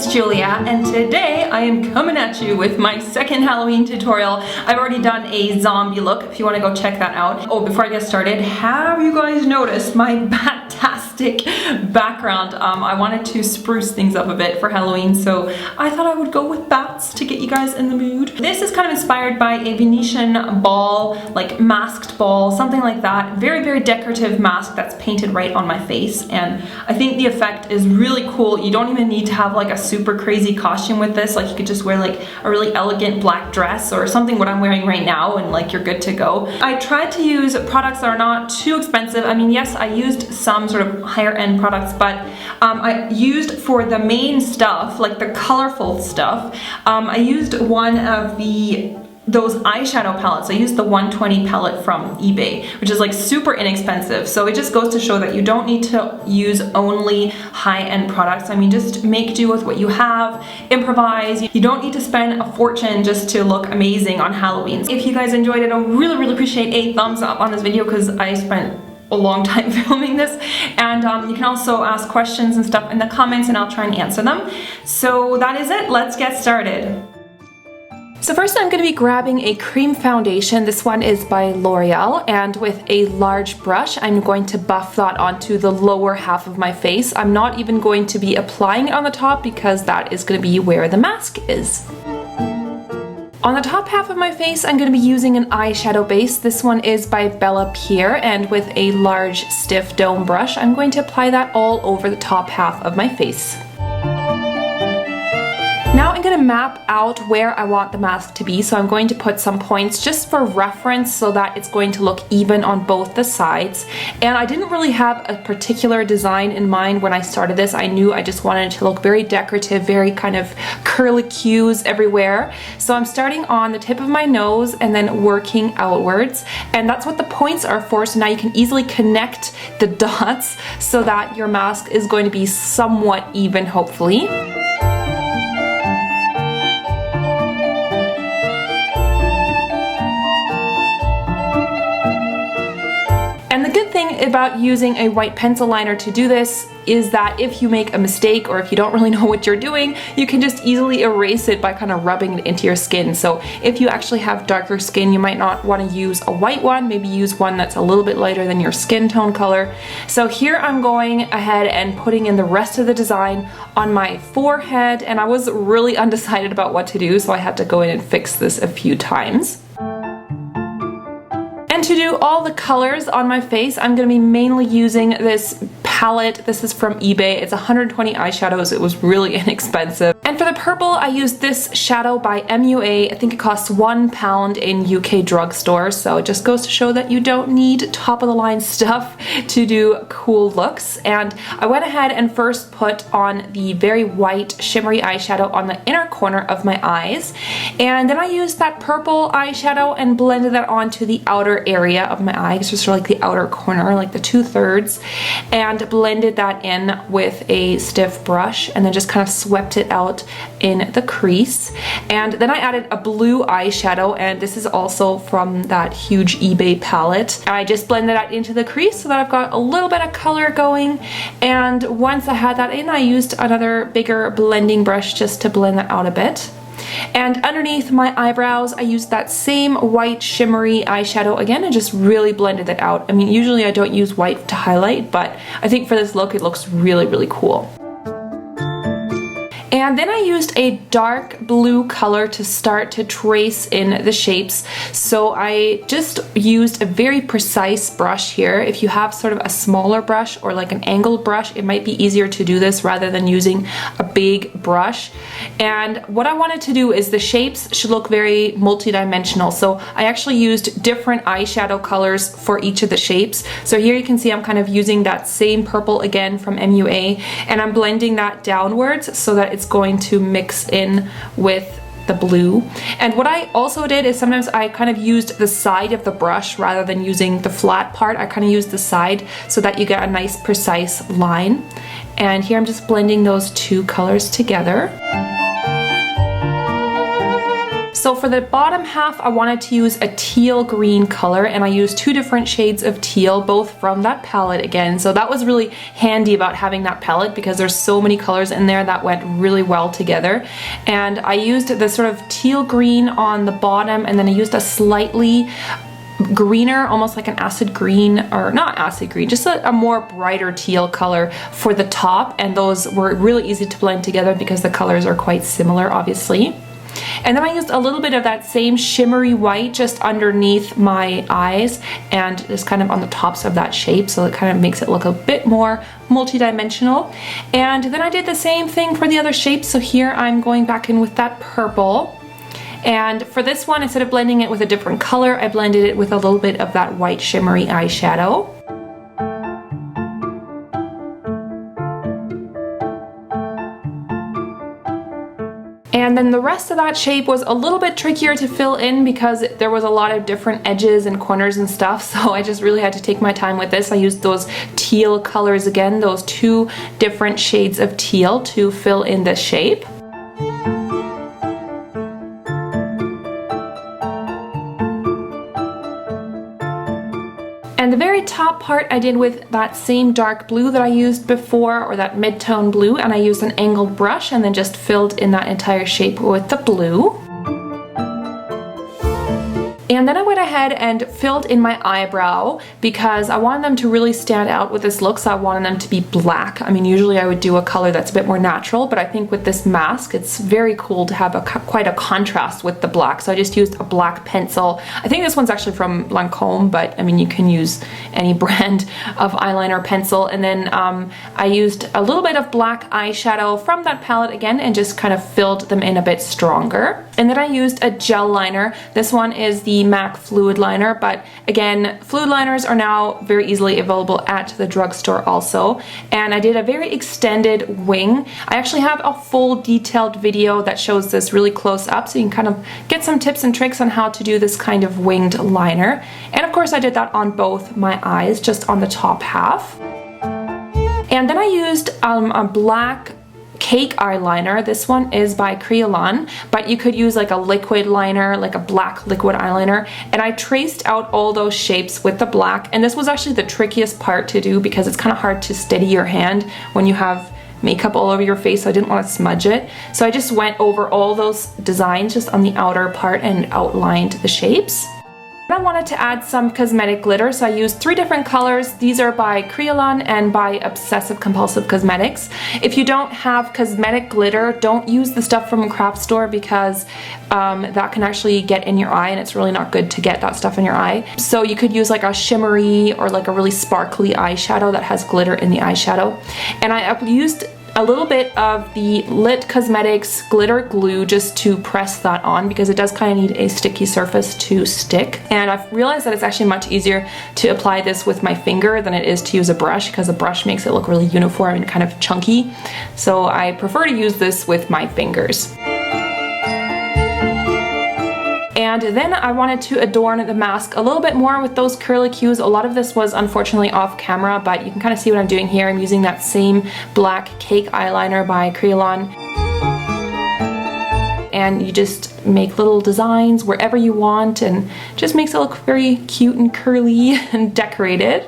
it's Julia, and today I am coming at you with my second Halloween tutorial. I've already done a zombie look if you want to go check that out. Oh, before I get started, have you guys noticed my bat-tastic background? I wanted to spruce things up a bit for Halloween, so I thought I would go with bats to get you guys in the mood. This is kind of inspired by a Venetian ball, like masked ball, something like that. Very, very decorative mask that's painted right on my face, and I think the effect is really cool. You don't even need to have like a super crazy costume with this. Like you could just wear like a really elegant black dress or something what I'm wearing right now and like you're good to go. I tried to use products that are not too expensive. I mean, yes, I used some sort of higher end products, but I used for the main stuff, like the colorful stuff, I used one of those eyeshadow palettes. I used the 120 palette from eBay, which is like super inexpensive. So it just goes to show that you don't need to use only high-end products. I mean, just make do with what you have, improvise. You don't need to spend a fortune just to look amazing on Halloween. If you guys enjoyed it, I really, really appreciate a thumbs up on this video because I spent a long time filming this, and you can also ask questions and stuff in the comments and I'll try and answer them. So that is it. Let's get started. So first I'm going to be grabbing a cream foundation. This one is by L'Oreal, and with a large brush I'm going to buff that onto the lower half of my face. I'm not even going to be applying it on the top because that is going to be where the mask is. On the top half of my face I'm going to be using an eyeshadow base. This one is by Bella Pierre, and with a large stiff dome brush I'm going to apply that all over the top half of my face. Now I'm going to map out where I want the mask to be, so I'm going to put some points just for reference so that it's going to look even on both the sides. And I didn't really have a particular design in mind when I started this. I knew I just wanted it to look very decorative, very kind of curlicues everywhere. So I'm starting on the tip of my nose and then working outwards, and that's what the points are for. So now you can easily connect the dots so that your mask is going to be somewhat even, hopefully. And the good thing about using a white pencil liner to do this is that if you make a mistake or if you don't really know what you're doing, you can just easily erase it by kind of rubbing it into your skin. So if you actually have darker skin, you might not want to use a white one, maybe use one that's a little bit lighter than your skin tone color. So here I'm going ahead and putting in the rest of the design on my forehead, and I was really undecided about what to do, so I had to go in and fix this a few times. And to do all the colors on my face, I'm going to be mainly using this palette. This is from eBay. It's 120 eyeshadows. It was really inexpensive. And for the purple, I used this shadow by MUA. I think it costs £1 in UK drugstores. So it just goes to show that you don't need top of the line stuff to do cool looks. And I went ahead and first put on the very white shimmery eyeshadow on the inner corner of my eyes. And then I used that purple eyeshadow and blended that onto the outer area of my eye, just like the outer corner, like the 2/3, and blended that in with a stiff brush, and then just kind of swept it out in the crease. And then I added a blue eyeshadow, and this is also from that huge eBay palette. I just blended that into the crease so that I've got a little bit of color going, and once I had that in, I used another bigger blending brush just to blend that out a bit. And underneath my eyebrows, I used that same white shimmery eyeshadow again and just really blended it out. I mean, usually I don't use white to highlight, but I think for this look it looks really, really cool. And then I used a dark blue color to start to trace in the shapes. So I just used a very precise brush here. If you have sort of a smaller brush or like an angled brush, it might be easier to do this rather than using a big brush. And what I wanted to do is the shapes should look very multi-dimensional. So I actually used different eyeshadow colors for each of the shapes. So here you can see I'm kind of using that same purple again from MUA, and I'm blending that downwards so that it's going to mix in with the blue. And what I also did is sometimes I kind of used the side of the brush rather than using the flat part. I kind of used the side so that you get a nice precise line. And here I'm just blending those two colors together. So for the bottom half, I wanted to use a teal green color, and I used 2 different shades of teal, both from that palette again. So that was really handy about having that palette because there's so many colors in there that went really well together. And I used the sort of teal green on the bottom, and then I used a slightly greener, almost like an acid green, or not acid green, just a more brighter teal color for the top, and those were really easy to blend together because the colors are quite similar, obviously. And then I used a little bit of that same shimmery white just underneath my eyes and just kind of on the tops of that shape, so it kind of makes it look a bit more multi-dimensional. And then I did the same thing for the other shapes, so here I'm going back in with that purple. And for this one, instead of blending it with a different color, I blended it with a little bit of that white shimmery eyeshadow. And then the rest of that shape was a little bit trickier to fill in because there was a lot of different edges and corners and stuff, so I just really had to take my time with this. I used those teal colors again, those 2 different shades of teal to fill in this shape. And the very top part I did with that same dark blue that I used before, or that mid-tone blue, and I used an angled brush and then just filled in that entire shape with the blue. And then I went ahead and filled in my eyebrow because I wanted them to really stand out with this look, so I wanted them to be black. I mean, usually I would do a color that's a bit more natural, but I think with this mask, it's very cool to have quite a contrast with the black. So I just used a black pencil. I think this one's actually from Lancome, but I mean, you can use any brand of eyeliner pencil. And then I used a little bit of black eyeshadow from that palette again and just kind of filled them in a bit stronger. And then I used a gel liner. This one is the MAC fluid liner, but again, fluid liners are now very easily available at the drugstore also. And I did a very extended wing. I actually have a full detailed video that shows this really close up, so you can kind of get some tips and tricks on how to do this kind of winged liner. And of course I did that on both my eyes, just on the top half. And then I used a black cake eyeliner. This one is by Kryolan, but you could use like a liquid liner, like a black liquid eyeliner. And I traced out all those shapes with the black, and this was actually the trickiest part to do because it's kind of hard to steady your hand when you have makeup all over your face, so I didn't want to smudge it. So I just went over all those designs just on the outer part and outlined the shapes. I wanted to add some cosmetic glitter, so I used 3 different colors. These are by Kryolan and by Obsessive Compulsive Cosmetics. If you don't have cosmetic glitter, don't use the stuff from a craft store because that can actually get in your eye, and it's really not good to get that stuff in your eye. So you could use like a shimmery or like a really sparkly eyeshadow that has glitter in the eyeshadow. And I used a little bit of the Lit Cosmetics glitter glue just to press that on because it does kind of need a sticky surface to stick. And I've realized that it's actually much easier to apply this with my finger than it is to use a brush because a brush makes it look really uniform and kind of chunky. So I prefer to use this with my fingers. And then I wanted to adorn the mask a little bit more with those curlicues. A lot of this was unfortunately off camera, but you can kind of see what I'm doing here. I'm using that same black cake eyeliner by Kryolan. And you just make little designs wherever you want and just makes it look very cute and curly and decorated.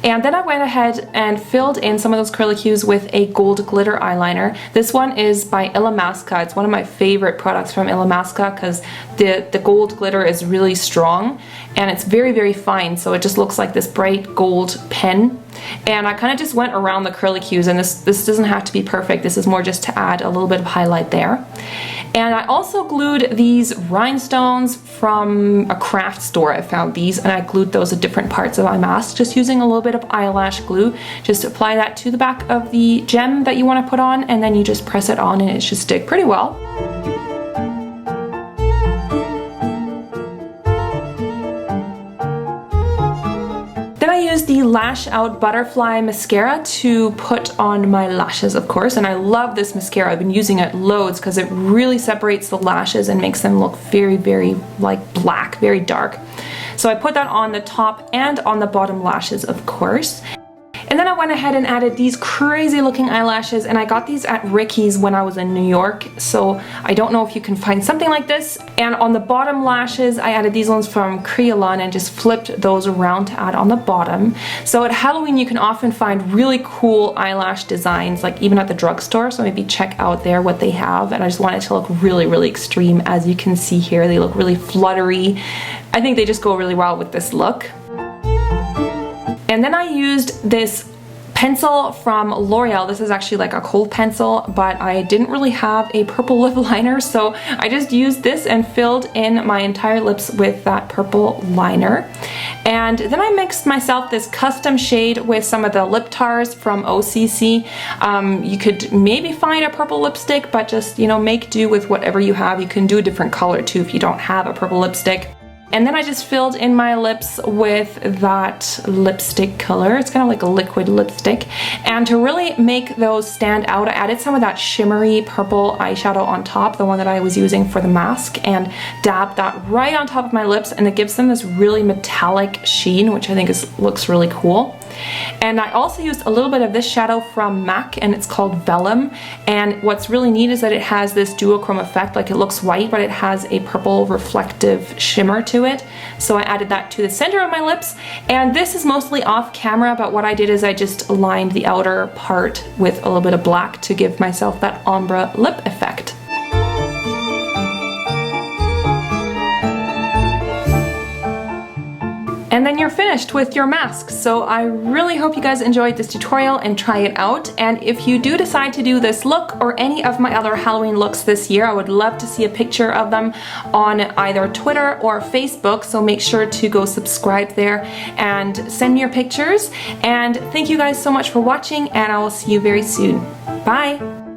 And then I went ahead and filled in some of those curlicues with a gold glitter eyeliner. This one is by Illamasqua. It's one of my favorite products from Illamasqua because the gold glitter is really strong and it's very, very fine. So it just looks like this bright gold pen. And I kind of just went around the curlicues, and this doesn't have to be perfect. This is more just to add a little bit of highlight there. And I also glued these rhinestones from a craft store. I found these and I glued those at different parts of my mask, just using a little bit of eyelash glue. Just apply that to the back of the gem that you want to put on, and then you just press it on and it should stick pretty well. I used the Lash Out Butterfly Mascara to put on my lashes, of course, and I love this mascara. I've been using it loads because it really separates the lashes and makes them look very, very like black, very dark. So I put that on the top and on the bottom lashes, of course. And then I went ahead and added these crazy looking eyelashes, and I got these at Ricky's when I was in New York, so I don't know if you can find something like this. And on the bottom lashes, I added these ones from Creolon and just flipped those around to add on the bottom. So at Halloween you can often find really cool eyelash designs, like even at the drugstore, so maybe check out there what they have. And I just want it to look really, really extreme. As you can see here, they look really fluttery. I think they just go really well with this look. And then I used this pencil from L'Oreal. This is actually like a kohl pencil, but I didn't really have a purple lip liner, so I just used this and filled in my entire lips with that purple liner. And then I mixed myself this custom shade with some of the lip tars from OCC. You could maybe find a purple lipstick, but just, you know, make do with whatever you have. You can do a different color too if you don't have a purple lipstick. And then I just filled in my lips with that lipstick color. It's kind of like a liquid lipstick. And to really make those stand out, I added some of that shimmery purple eyeshadow on top, the one that I was using for the mask, and dabbed that right on top of my lips, and it gives them this really metallic sheen, which I think looks really cool. And I also used a little bit of this shadow from MAC, and it's called Vellum. And what's really neat is that it has this duochrome effect, like it looks white, but it has a purple reflective shimmer to it. So I added that to the center of my lips. And this is mostly off camera, but what I did is I just lined the outer part with a little bit of black to give myself that ombre lip effect. And then you're finished with your mask. So I really hope you guys enjoyed this tutorial and try it out. And if you do decide to do this look or any of my other Halloween looks this year, I would love to see a picture of them on either Twitter or Facebook. So make sure to go subscribe there and send me your pictures. And thank you guys so much for watching, and I will see you very soon. Bye!